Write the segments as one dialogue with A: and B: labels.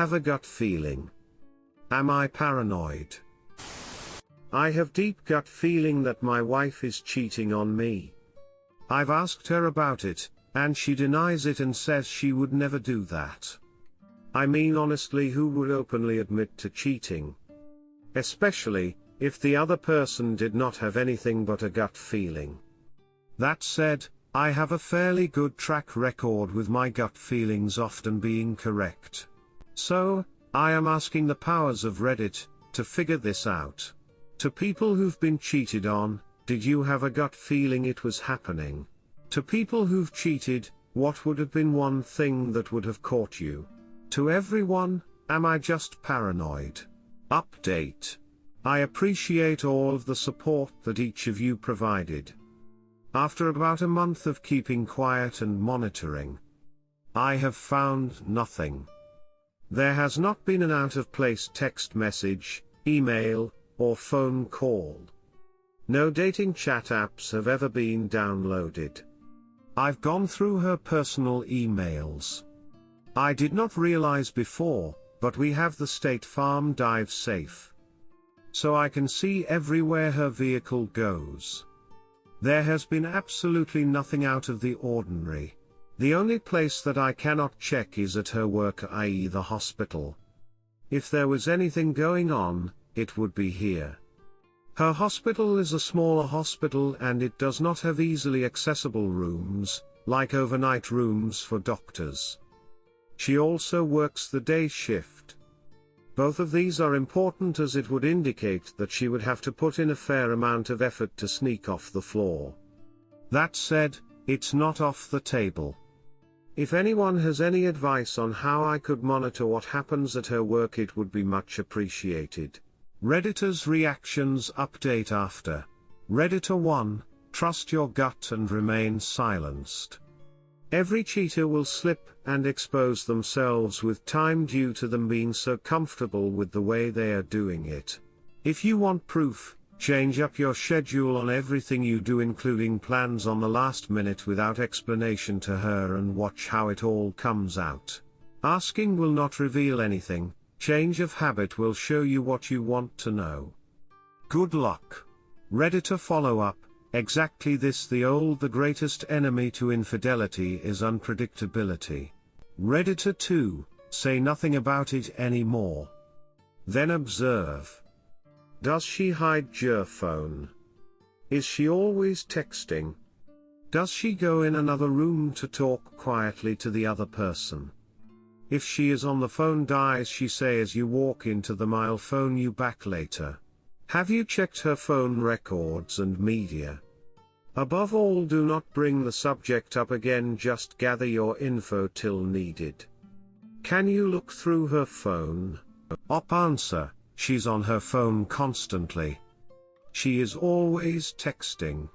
A: Have a gut feeling. Am I paranoid? I have deep gut feeling that my wife is cheating on me. I've asked her about it, and she denies it and says she would never do that. I mean, honestly, who would openly admit to cheating? Especially, if the other person did not have anything but a gut feeling. That said, I have a fairly good track record with my gut feelings often being correct. So, I am asking the powers of Reddit to figure this out. To people who've been cheated on, did you have a gut feeling it was happening? To people who've cheated, what would have been one thing that would have caught you? To everyone, am I just paranoid? Update. I appreciate all of the support that each of you provided. After about a month of keeping quiet and monitoring, I have found nothing. There has not been an out-of-place text message, email, or phone call. No dating chat apps have ever been downloaded. I've gone through her personal emails. I did not realize before, but we have the State Farm Dive Safe. So I can see everywhere her vehicle goes. There has been absolutely nothing out of the ordinary. The only place that I cannot check is at her work, i.e. the hospital. If there was anything going on, it would be here. Her hospital is a smaller hospital and it does not have easily accessible rooms, like overnight rooms for doctors. She also works the day shift. Both of these are important, as it would indicate that she would have to put in a fair amount of effort to sneak off the floor. That said, it's not off the table. If anyone has any advice on how I could monitor what happens at her work, it would be much appreciated. Redditors' reactions update after. Redditor 1, trust your gut and remain silenced. Every cheater will slip and expose themselves with time due to them being so comfortable with the way they are doing it. If you want proof, change up your schedule on everything you do, including plans on the last minute without explanation to her, and watch how it all comes out. Asking will not reveal anything, change of habit will show you what you want to know. Good luck. Redditor follow-up. Exactly this, the greatest enemy to infidelity is unpredictability. Redditor 2, say nothing about it anymore. Then observe. Does she hide your phone? Is she always texting? Does she go in another room to talk quietly to the other person? If she is on the phone, does she say as you walk into the "I'll phone you back later"? Have you checked her phone records and media? Above all, do not bring the subject up again, just gather your info till needed. Can you look through her phone? Answer, she's on her phone constantly. She is always texting.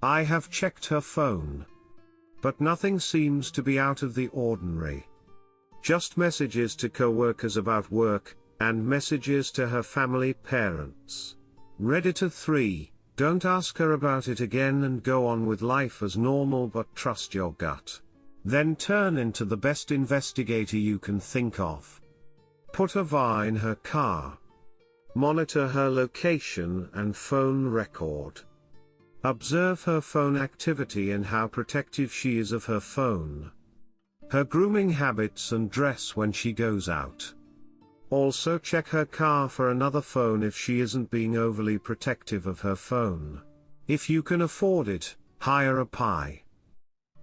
A: I have checked her phone. But nothing seems to be out of the ordinary. Just messages to co-workers about work, and messages to her family parents. Redditor 3, don't ask her about it again and go on with life as normal, but trust your gut. Then turn into the best investigator you can think of. Put a VAR in her car. Monitor her location and phone record. Observe her phone activity and how protective she is of her phone. Her grooming habits and dress when she goes out. Also check her car for another phone if she isn't being overly protective of her phone. If you can afford it, hire a PI.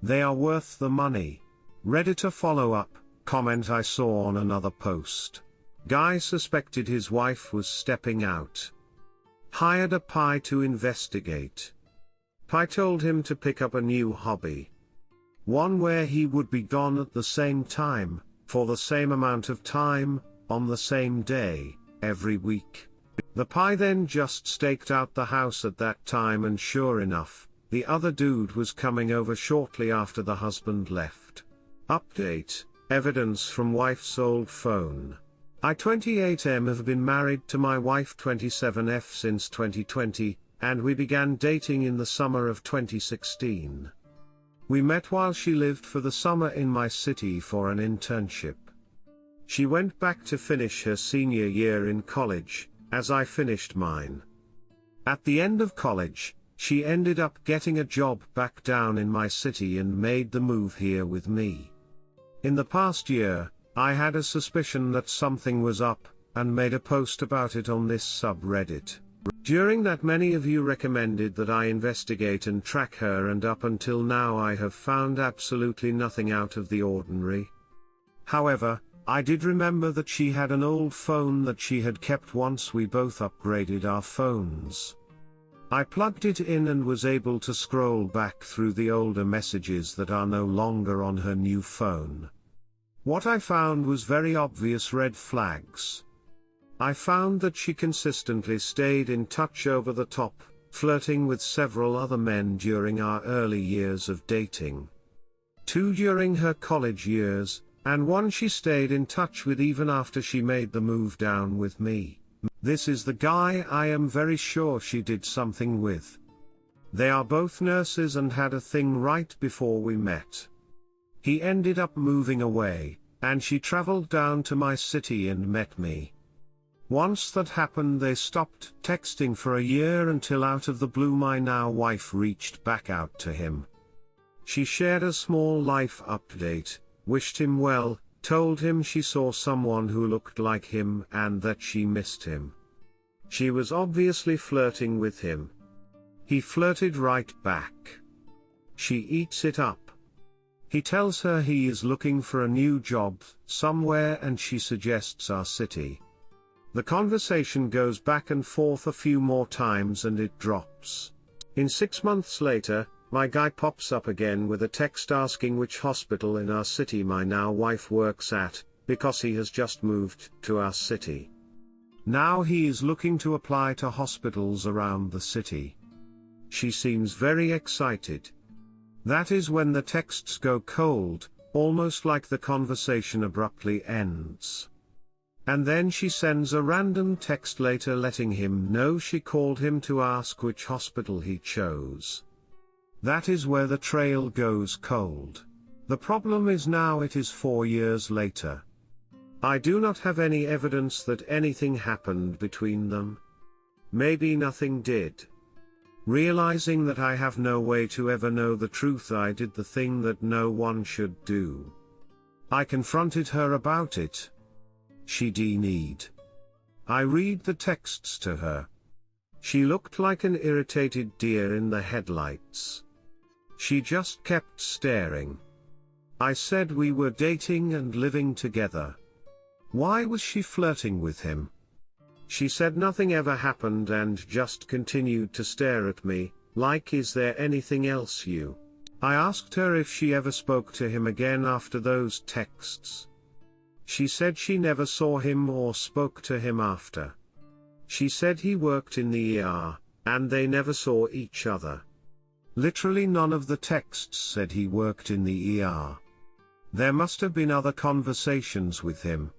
A: They are worth the money. Redditor follow-up, comment I saw on another post. Guy suspected his wife was stepping out. Hired a PI to investigate. PI told him to pick up a new hobby. One where he would be gone at the same time, for the same amount of time, on the same day, every week. The PI then just staked out the house at that time, and sure enough, the other dude was coming over shortly after the husband left. Update, evidence from wife's old phone. I 28M have been married to my wife 27F since 2020, and we began dating in the summer of 2016. We met while she lived for the summer in my city for an internship. She went back to finish her senior year in college, as I finished mine. At the end of college, she ended up getting a job back down in my city and made the move here with me. In the past year, I had a suspicion that something was up, and made a post about it on this subreddit. During that, many of you recommended that I investigate and track her, and up until now I have found absolutely nothing out of the ordinary. However, I did remember that she had an old phone that she had kept once we both upgraded our phones. I plugged it in and was able to scroll back through the older messages that are no longer on her new phone. What I found was very obvious red flags. I found that she consistently stayed in touch over the top, flirting with several other men during our early years of dating. 2 during her college years, and 1 she stayed in touch with even after she made the move down with me. This is the guy I am very sure she did something with. They are both nurses and had a thing right before we met. He ended up moving away, and she traveled down to my city and met me. Once that happened, they stopped texting for a year until out of the blue my now wife reached back out to him. She shared a small life update, wished him well, told him she saw someone who looked like him and that she missed him. She was obviously flirting with him. He flirted right back. She eats it up. He tells her he is looking for a new job somewhere and she suggests our city. The conversation goes back and forth a few more times and it drops. In 6 months later, my guy pops up again with a text asking which hospital in our city my now wife works at, because he has just moved to our city. Now he is looking to apply to hospitals around the city. She seems very excited. That is when the texts go cold, almost like the conversation abruptly ends. And then she sends a random text later letting him know she called him to ask which hospital he chose. That is where the trail goes cold. The problem is now it is 4 years later. I do not have any evidence that anything happened between them. Maybe nothing did. Realizing that I have no way to ever know the truth, I did the thing that no one should do. I confronted her about it. She denied. I read the texts to her. She looked like an irritated deer in the headlights. She just kept staring. I said we were dating and living together. Why was she flirting with him? She said nothing ever happened and just continued to stare at me, like, is there anything else you? I asked her if she ever spoke to him again after those texts. She said she never saw him or spoke to him after. She said he worked in the ER, and they never saw each other. Literally none of the texts said he worked in the ER. There must have been other conversations with him.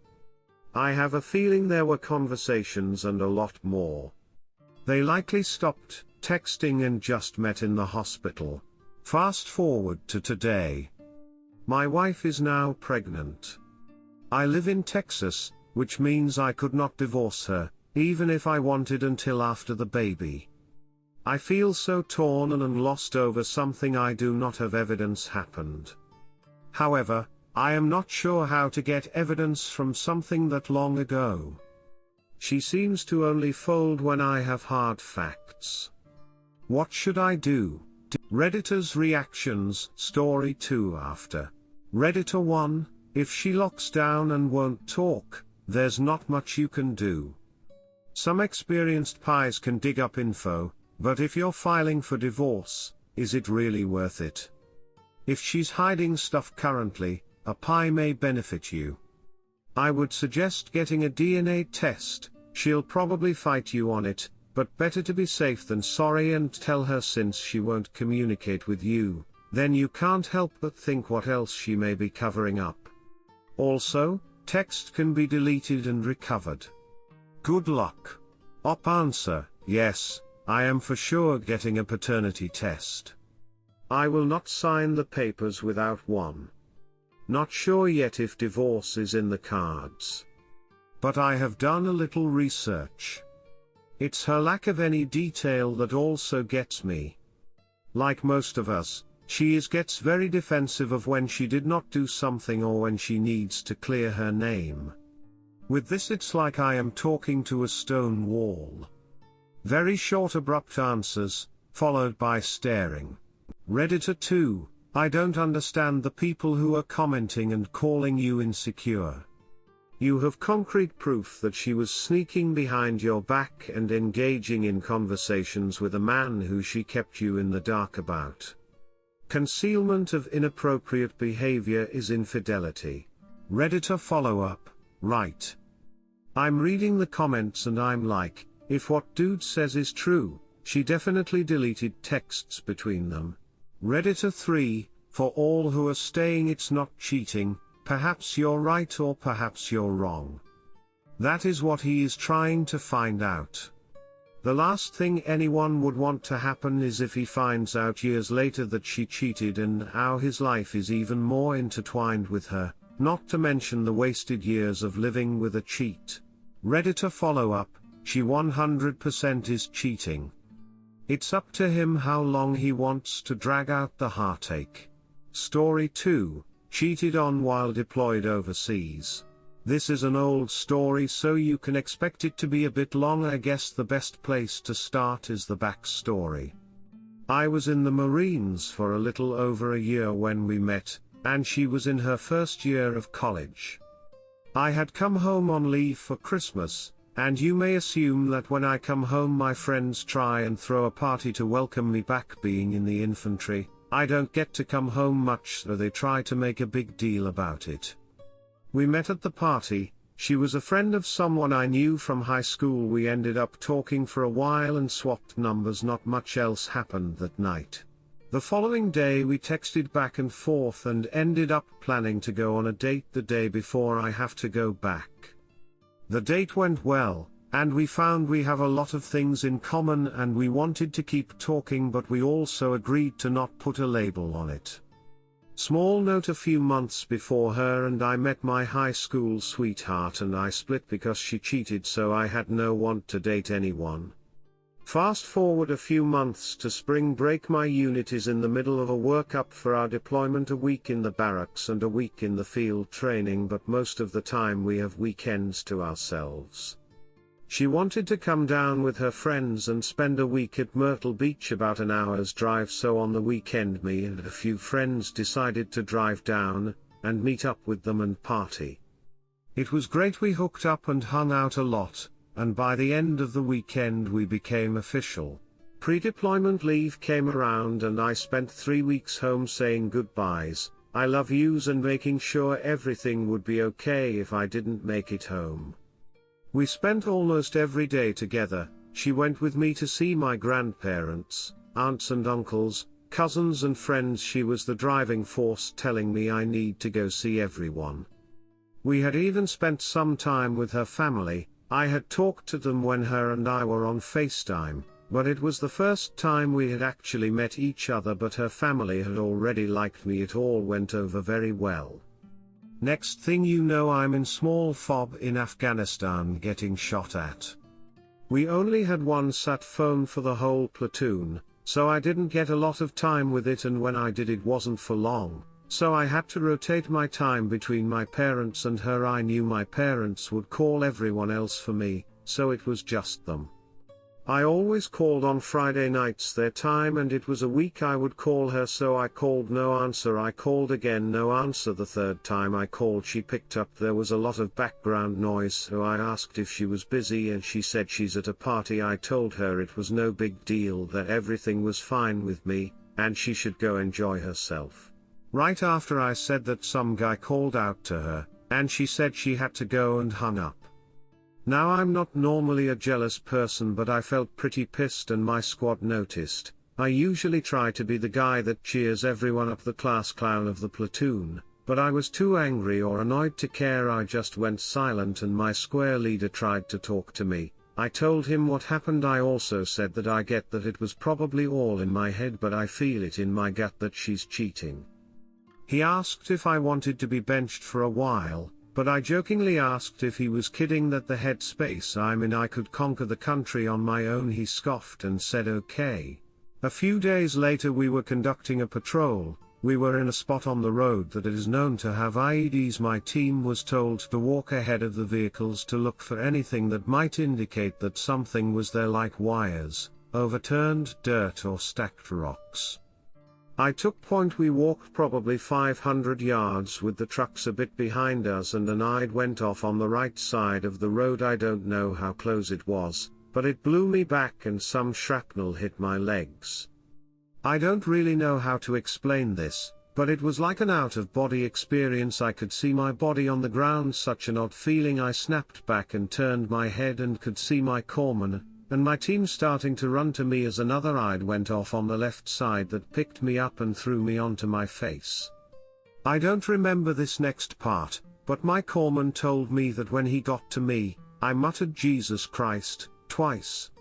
A: I have a feeling there were conversations and a lot more. They likely stopped texting and just met in the hospital. Fast forward to today. My wife is now pregnant. I live in Texas, which means I could not divorce her, even if I wanted, until after the baby. I feel so torn and lost over something I do not have evidence happened. However, I am not sure how to get evidence from something that long ago. She seems to only fold when I have hard facts. What should I do? Redditor's reactions, story 2 after. Redditor 1, if she locks down and won't talk, there's not much you can do. Some experienced pies can dig up info, but if you're filing for divorce, is it really worth it? If she's hiding stuff currently, a pie may benefit you. I would suggest getting a DNA test. She'll probably fight you on it, but better to be safe than sorry, and tell her, since she won't communicate with you, then you can't help but think what else she may be covering up. Also, text can be deleted and recovered. Good luck. Op answer, yes, I am for sure getting a paternity test. I will not sign the papers without one. Not sure yet if divorce is in the cards. But I have done a little research. It's her lack of any detail that also gets me. Like most of us, she gets very defensive of when she did not do something or when she needs to clear her name. With this it's like I am talking to a stone wall. Very short abrupt answers, followed by staring. Redditor 2, I don't understand the people who are commenting and calling you insecure. You have concrete proof that she was sneaking behind your back and engaging in conversations with a man who she kept you in the dark about. Concealment of inappropriate behavior is infidelity. Redditor follow-up, right. I'm reading the comments and I'm like, if what dude says is true, she definitely deleted texts between them. Redditor 3, for all who are staying it's not cheating, perhaps you're right or perhaps you're wrong. That is what he is trying to find out. The last thing anyone would want to happen is if he finds out years later that she cheated and now his life is even more intertwined with her, not to mention the wasted years of living with a cheat. Redditor follow-up, she 100% is cheating. It's up to him how long he wants to drag out the heartache. Story 2, cheated on while deployed overseas. This is an old story so you can expect it to be a bit long. I guess the best place to start is the backstory. I was in the Marines for a little over a year when we met, and she was in her first year of college. I had come home on leave for Christmas, and you may assume that when I come home my friends try and throw a party to welcome me back. Being in the infantry, I don't get to come home much, so they try to make a big deal about it. We met at the party. She was a friend of someone I knew from high school. We ended up talking for a while and swapped numbers. Not much else happened that night. The following day we texted back and forth and ended up planning to go on a date the day before I have to go back. The date went well, and we found we have a lot of things in common and we wanted to keep talking, but we also agreed to not put a label on it. Small note: a few months before her and I met my high school sweetheart and I split because she cheated, so I had no want to date anyone. Fast forward a few months to spring break. My unit is in the middle of a workup for our deployment, a week in the barracks and a week in the field training, but most of the time we have weekends to ourselves. She wanted to come down with her friends and spend a week at Myrtle Beach, about an hour's drive, so on the weekend me and a few friends decided to drive down and meet up with them and party. It was great. We hooked up and hung out a lot, and by the end of the weekend we became official. Pre-deployment leave came around and I spent 3 weeks home saying goodbyes, I love yous, and making sure everything would be okay if I didn't make it home. We spent almost every day together. She went with me to see my grandparents, aunts and uncles, cousins and friends. She was the driving force, telling me I need to go see everyone. We had even spent some time with her family. I had talked to them when her and I were on FaceTime, but it was the first time we had actually met each other. But her family had already liked me. It all went over very well. Next thing you know, I'm in small fob in Afghanistan getting shot at. We only had one sat phone for the whole platoon, so I didn't get a lot of time with it, and when I did it wasn't for long, so I had to rotate my time between my parents and her. I knew my parents would call everyone else for me, so it was just them. I always called on Friday nights their time, and it was a week I would call her, so I called, no answer. I called again, no answer. The third time I called she picked up. There was a lot of background noise, so I asked if she was busy and she said she's at a party. I told her it was no big deal, that everything was fine with me, and she should go enjoy herself. Right after I said that, some guy called out to her, and she said she had to go and hung up. Now I'm not normally a jealous person, but I felt pretty pissed and my squad noticed. I usually try to be the guy that cheers everyone up, the class clown of the platoon, but I was too angry or annoyed to care. I just went silent and my square leader tried to talk to me. I told him what happened. I also said that I get that it was probably all in my head, but I feel it in my gut that she's cheating. He asked if I wanted to be benched for a while, but I jokingly asked if he was kidding that the headspace I'm in I could conquer the country on my own. He scoffed and said okay. A few days later we were conducting a patrol. We were in a spot on the road that is known to have IEDs. My team was told to walk ahead of the vehicles to look for anything that might indicate that something was there, like wires, overturned dirt or stacked rocks. I took point. We walked probably 500 yards with the trucks a bit behind us, and an IED went off on the right side of the road. I don't know how close it was, but it blew me back and some shrapnel hit my legs. I don't really know how to explain this, but it was like an out-of-body experience. I could see my body on the ground, such an odd feeling. I snapped back and turned my head and could see my corpsman and my team starting to run to me as another IED went off on the left side that picked me up and threw me onto my face. I don't remember this next part, but my corpsman told me that when he got to me, I muttered Jesus Christ twice.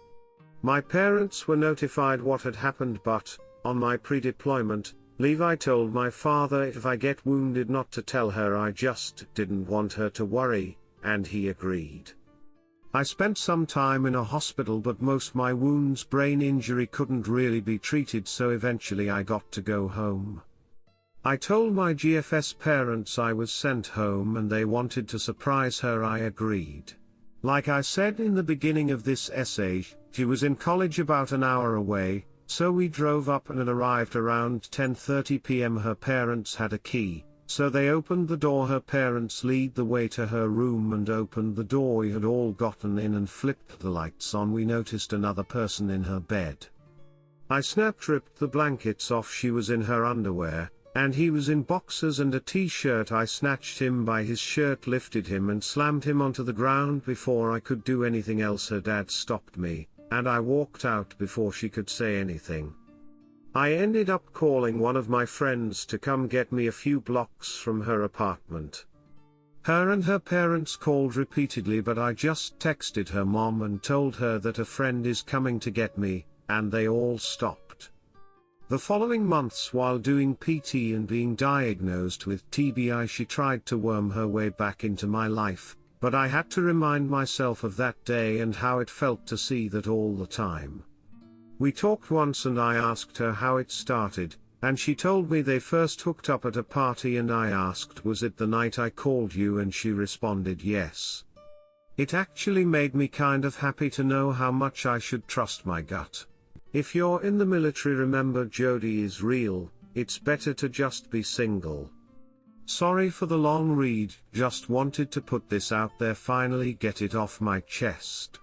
A: My parents were notified what had happened, but on my pre-deployment leave I told my father if I get wounded not to tell her. I just didn't want her to worry, and he agreed. I spent some time in a hospital, but most my wounds, brain injury, couldn't really be treated, so eventually I got to go home. I told my GFS parents I was sent home and they wanted to surprise her. I agreed. Like I said in the beginning of this essay, she was in college about an hour away, so we drove up and it arrived around 10:30 p.m. Her parents had a key, so they opened the door. Her parents lead the way to her room and opened the door. We had all gotten in and flipped the lights on. We noticed another person in her bed. I ripped the blankets off. She was in her underwear, and he was in boxers and a t-shirt. I snatched him by his shirt, lifted him and slammed him onto the ground. Before I could do anything else, her dad stopped me, and I walked out before she could say anything. I ended up calling one of my friends to come get me a few blocks from her apartment. Her and her parents called repeatedly, but I just texted her mom and told her that a friend is coming to get me, and they all stopped. The following months, while doing PT and being diagnosed with TBI, she tried to worm her way back into my life, but I had to remind myself of that day and how it felt to see that all the time. We talked once and I asked her how it started, and she told me they first hooked up at a party, and I asked, was it the night I called you, and she responded yes. It actually made me kind of happy to know how much I should trust my gut. If you're in the military, remember Jody is real. It's better to just be single. Sorry for the long read, just wanted to put this out there, finally get it off my chest.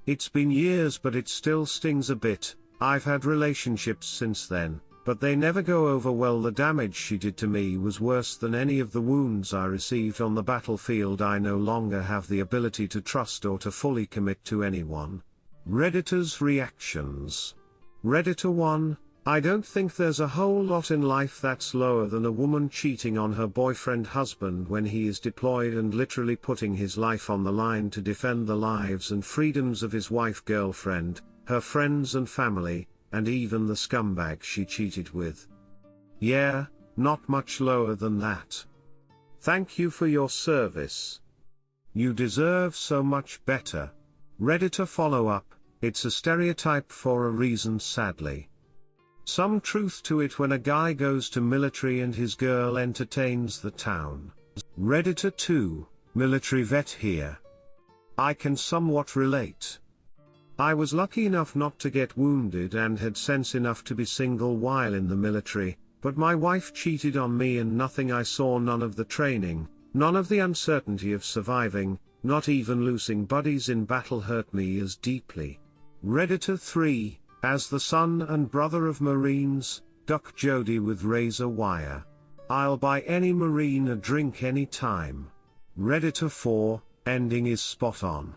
A: It's been years, but it still stings a bit. I've had relationships since then, but they never go over well. The damage she did to me was worse than any of the wounds I received on the battlefield. I no longer have the ability to trust or to fully commit to anyone. Redditor's reactions. Redditor 1, I don't think there's a whole lot in life that's lower than a woman cheating on her boyfriend husband when he is deployed and literally putting his life on the line to defend the lives and freedoms of his wife, girlfriend, her friends and family, and even the scumbag she cheated with. Yeah, not much lower than that. Thank you for your service. You deserve so much better. Redditor follow-up, it's a stereotype for a reason, sadly. Some truth to it when a guy goes to military and his girl entertains the town. Redditor 2, military vet here. I can somewhat relate. I was lucky enough not to get wounded and had sense enough to be single while in the military, but my wife cheated on me and nothing I saw, none of the training, none of the uncertainty of surviving, not even losing buddies in battle hurt me as deeply. Redditor 3, as the son and brother of Marines, duck Jody with razor wire. I'll buy any Marine a drink any time. Redditor 4, ending is spot on.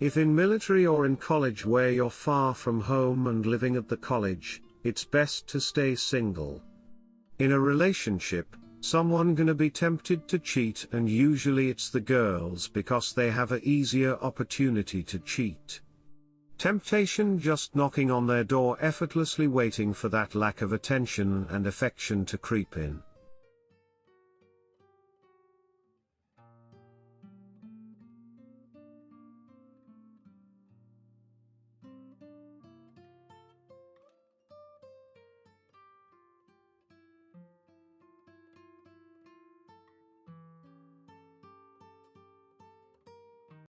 A: If in military or in college where you're far from home and living at the college, it's best to stay single. In a relationship, someone gonna be tempted to cheat, and usually it's the girls because they have a easier opportunity to cheat. Temptation just knocking on their door, effortlessly waiting for that lack of attention and affection to creep in.